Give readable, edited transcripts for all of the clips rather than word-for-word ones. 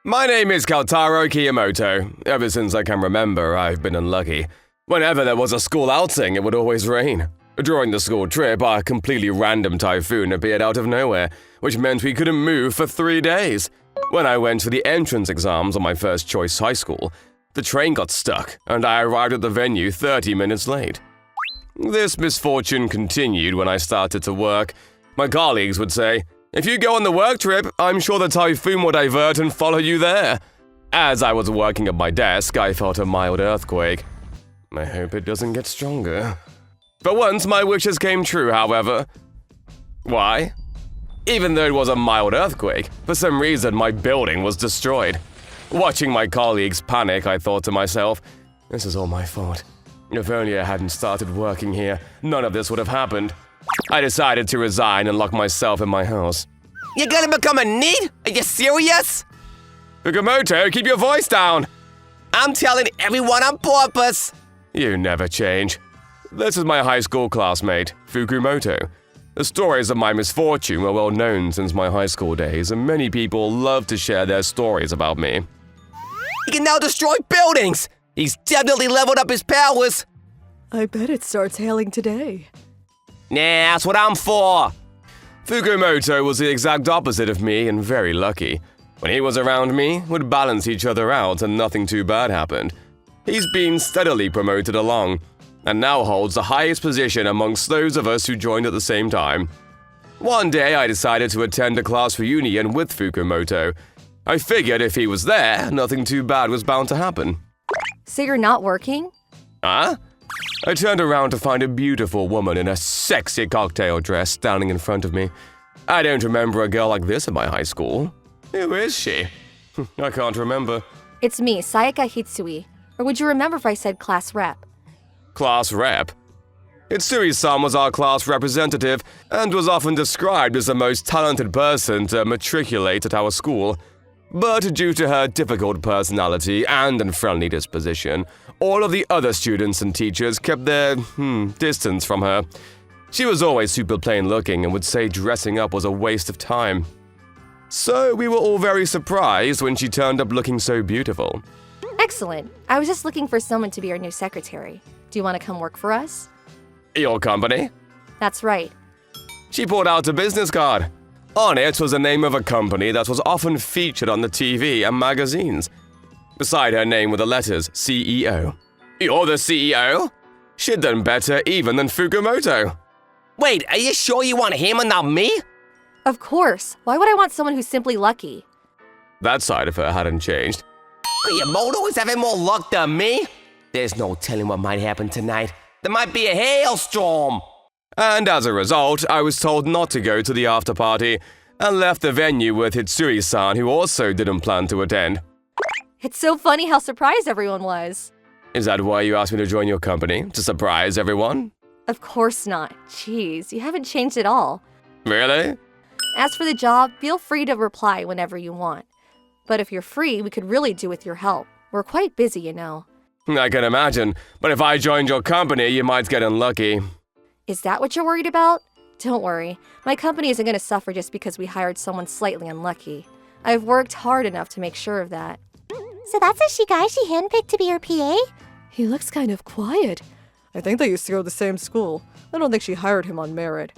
My name is Kautaro Kiyomoto. Ever since I can remember, I've been unlucky. Whenever there was a school outing, it would always rain. During the school trip, a completely random typhoon appeared out of nowhere, which meant we couldn't move for 3 days. When I went for the entrance exams on my first choice high school, the train got stuck, and I arrived at the venue 30 minutes late. This misfortune continued when I started to work. My colleagues would say, "If you go on the work trip, I'm sure the typhoon will divert and follow you there." As I was working at my desk, I felt a mild earthquake. I hope it doesn't get stronger. For once, my wishes came true, however. Why? Even though it was a mild earthquake, for some reason my building was destroyed. Watching my colleagues panic, I thought to myself, this is all my fault. If only I hadn't started working here, none of this would have happened. I decided to resign and lock myself in my house. You're gonna become a NEET? Are you serious? Fukumoto, keep your voice down! I'm telling everyone on purpose! You never change. This is my high school classmate, Fukumoto. The stories of my misfortune were well known since my high school days, and many people love to share their stories about me. He can now destroy buildings! He's definitely leveled up his powers! I bet it starts hailing today. Nah, that's what I'm for! Fukumoto was the exact opposite of me and very lucky. When he was around me, we'd balance each other out and nothing too bad happened. He's been steadily promoted along, and now holds the highest position amongst those of us who joined at the same time. One day I decided to attend a class reunion with Fukumoto. I figured if he was there, nothing too bad was bound to happen. So you're not working? Huh? I turned around to find a beautiful woman in a sexy cocktail dress standing in front of me. I don't remember a girl like this at my high school. Who is she? I can't remember. It's me, Sayaka Hitsui. Or would you remember if I said class rep? Class rep? Hitsui-san was our class representative and was often described as the most talented person to matriculate at our school. But due to her difficult personality and unfriendly disposition, all of the other students and teachers kept their, distance from her. She was always super plain looking and would say dressing up was a waste of time. So we were all very surprised when she turned up looking so beautiful. Excellent. I was just looking for someone to be our new secretary. Do you want to come work for us? Your company? That's right. She pulled out a business card. On it was the name of a company that was often featured on the TV and magazines. Beside her name were the letters CEO. You're the CEO? She'd done better even than Fukumoto. Wait, are you sure you want him and not me? Of course. Why would I want someone who's simply lucky? That side of her hadn't changed. Kiyomoto is having more luck than me? There's no telling what might happen tonight. There might be a hailstorm. And as a result, I was told not to go to the after party and left the venue with Hitsui-san, who also didn't plan to attend. It's so funny how surprised everyone was. Is that why you asked me to join your company? To surprise everyone? Of course not. Jeez, you haven't changed at all. Really? As for the job, feel free to reply whenever you want. But if you're free, we could really do with your help. We're quite busy, you know. I can imagine, but if I joined your company, you might get unlucky. Is that what you're worried about? Don't worry. My company isn't going to suffer just because we hired someone slightly unlucky. I've worked hard enough to make sure of that. So that's a guy she handpicked to be her PA? He looks kind of quiet. I think they used to go to the same school. I don't think she hired him on merit.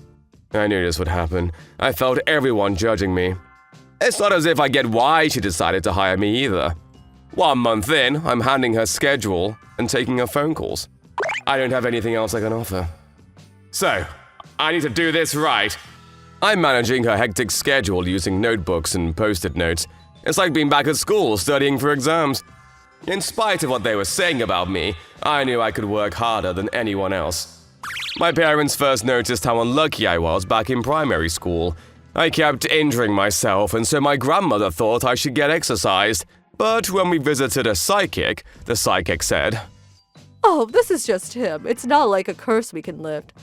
I knew this would happen. I felt everyone judging me. It's not as if I get why she decided to hire me either. 1 month in, I'm handing her schedule and taking her phone calls. I don't have anything else I can offer. So, I need to do this right. I'm managing her hectic schedule using notebooks and post-it notes. It's like being back at school studying for exams. In spite of what they were saying about me, I knew I could work harder than anyone else. My parents first noticed how unlucky I was back in primary school. I kept injuring myself, and so my grandmother thought I should get exercised. But when we visited a psychic, the psychic said, Oh, this is just him. It's not like a curse we can lift.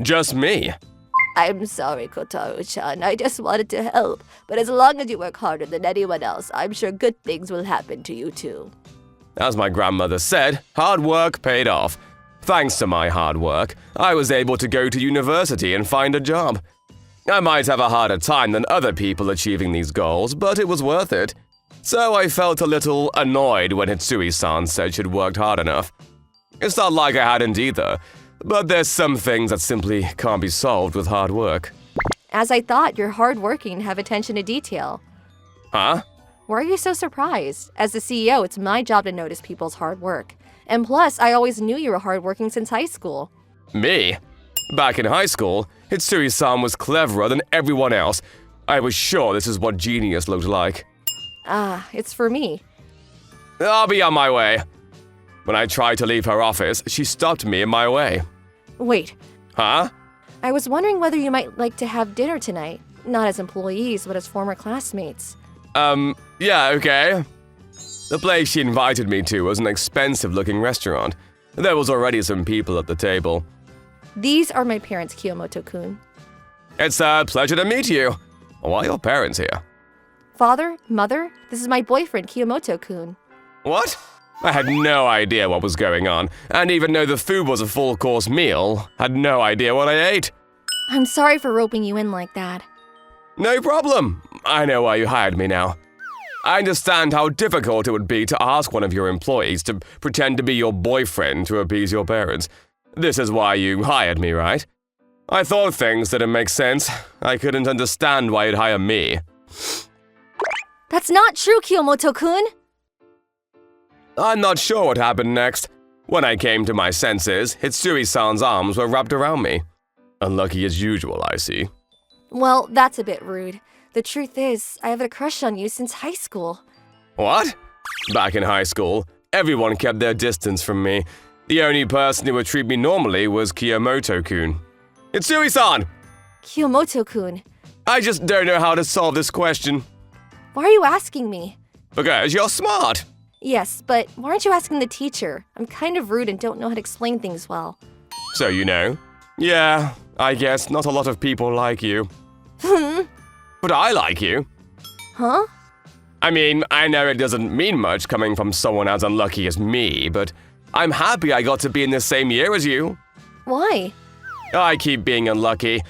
Just me. I'm sorry, Kotaro-chan. I just wanted to help. But as long as you work harder than anyone else, I'm sure good things will happen to you too. As my grandmother said, hard work paid off. Thanks to my hard work, I was able to go to university and find a job. I might have a harder time than other people achieving these goals, but it was worth it. so I felt a little annoyed when Hitsui-san said she'd worked hard enough. It's not like I hadn't either, but there's some things that simply can't be solved with hard work. As I thought, you're hardworking and have attention to detail. Huh? Why are you so surprised? As the CEO, it's my job to notice people's hard work. And plus, I always knew you were hardworking since high school. Me? Back in high school, Hitsui-san was cleverer than everyone else. I was sure this is what genius looked like. Ah, it's for me. I'll be on my way. When I tried to leave her office, she stopped me in my way. Wait, Huh? I was wondering whether you might like to have dinner tonight. Not as employees, but as former classmates. Yeah, okay. The place she invited me to was an expensive-looking restaurant. There was already some people at the table. These are my parents, Kiyomoto-kun. It's a pleasure to meet you. Why are your parents here? Father, mother, this is my boyfriend, Kiyomoto-kun. What? I had no idea what was going on, and even though the food was a full-course meal, had no idea what I ate. I'm sorry for roping you in like that. No problem. I know why you hired me now. I understand how difficult it would be to ask one of your employees to pretend to be your boyfriend to appease your parents. This is why you hired me, right? I thought things didn't make sense. I couldn't understand why you'd hire me. That's not true, Kiyomoto-kun! I'm not sure what happened next. When I came to my senses, Hitsui-san's arms were wrapped around me. Unlucky as usual, I see. Well, that's a bit rude. The truth is, I have a crush on you since high school. What? Back in high school, everyone kept their distance from me. The only person who would treat me normally was Kiyomoto-kun. Hitsui-san! Kiyomoto-kun, I just don't know how to solve this question. why are you asking me? Because you're smart. Yes, but why aren't you asking the teacher? I'm kind of rude and don't know how to explain things well. So you know? Yeah, I guess not a lot of people like you. But I like you. Huh? I mean, I know it doesn't mean much coming from someone as unlucky as me, but I'm happy I got to be in the same year as you. Why? I keep being unlucky,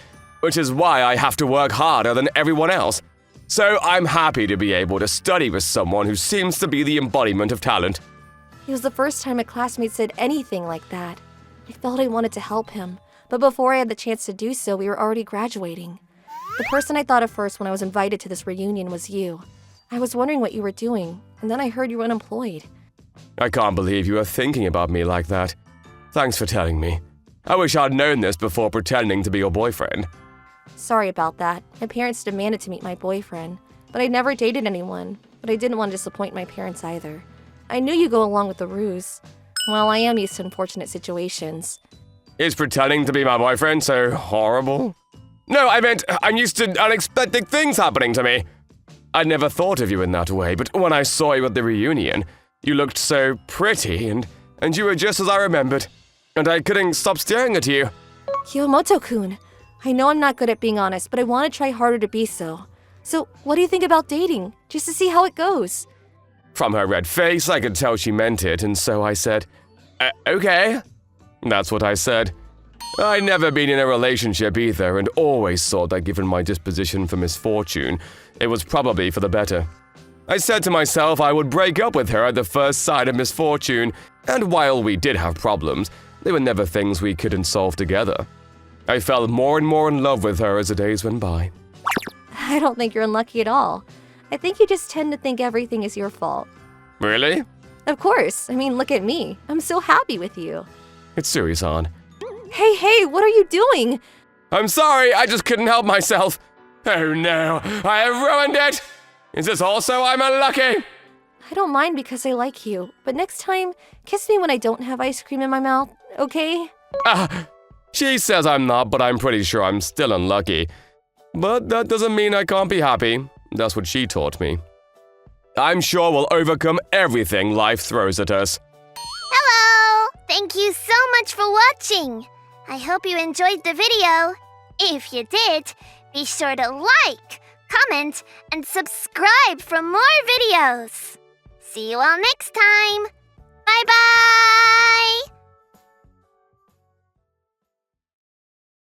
which is why I have to work harder than everyone else. So I'm happy to be able to study with someone who seems to be the embodiment of talent. It was the first time a classmate said anything like that. I felt I wanted to help him, but before I had the chance to do so, we were already graduating. The person I thought of first when I was invited to this reunion was you. I was wondering what you were doing, and then I heard you were unemployed. I can't believe you are thinking about me like that. Thanks for telling me. I wish I'd known this before pretending to be your boyfriend. Sorry about that. My parents demanded to meet my boyfriend, but I never dated anyone, but I didn't want to disappoint my parents either. I knew you'd go along with the ruse. Well, I am used to unfortunate situations. Is pretending to be my boyfriend so horrible? No, I meant I'm used to unexpected things happening to me. I'd never thought of you in that way, but when I saw you at the reunion, you looked so pretty and you were just as I remembered. And I couldn't stop staring at you. Kiyomoto-kun, I know I'm not good at being honest, but I want to try harder to be so. So, what do you think about dating? Just to see how it goes. From her red face, I could tell she meant it, and so I said, okay. That's what I said. I'd never been in a relationship either, and always thought that given my disposition for misfortune, it was probably for the better. I said to myself I would break up with her at the first sign of misfortune, and while we did have problems, they were never things we couldn't solve together. I fell more and more in love with her as the days went by. I don't think you're unlucky at all. I think you just tend to think everything is your fault. Really? Of course. I mean, look at me. I'm so happy with you. Hitsui-san. Hey, what are you doing? I'm sorry, I just couldn't help myself. Oh no, I have ruined it! Is this also I'm unlucky? I don't mind because I like you, but next time, kiss me when I don't have ice cream in my mouth, okay? She says I'm not, but I'm pretty sure I'm still unlucky. But that doesn't mean I can't be happy. That's what she taught me. I'm sure we'll overcome everything life throws at us. Hello! Thank you so much for watching. I hope you enjoyed the video. If you did, be sure to like, comment, and subscribe for more videos. See you all next time. Bye-bye!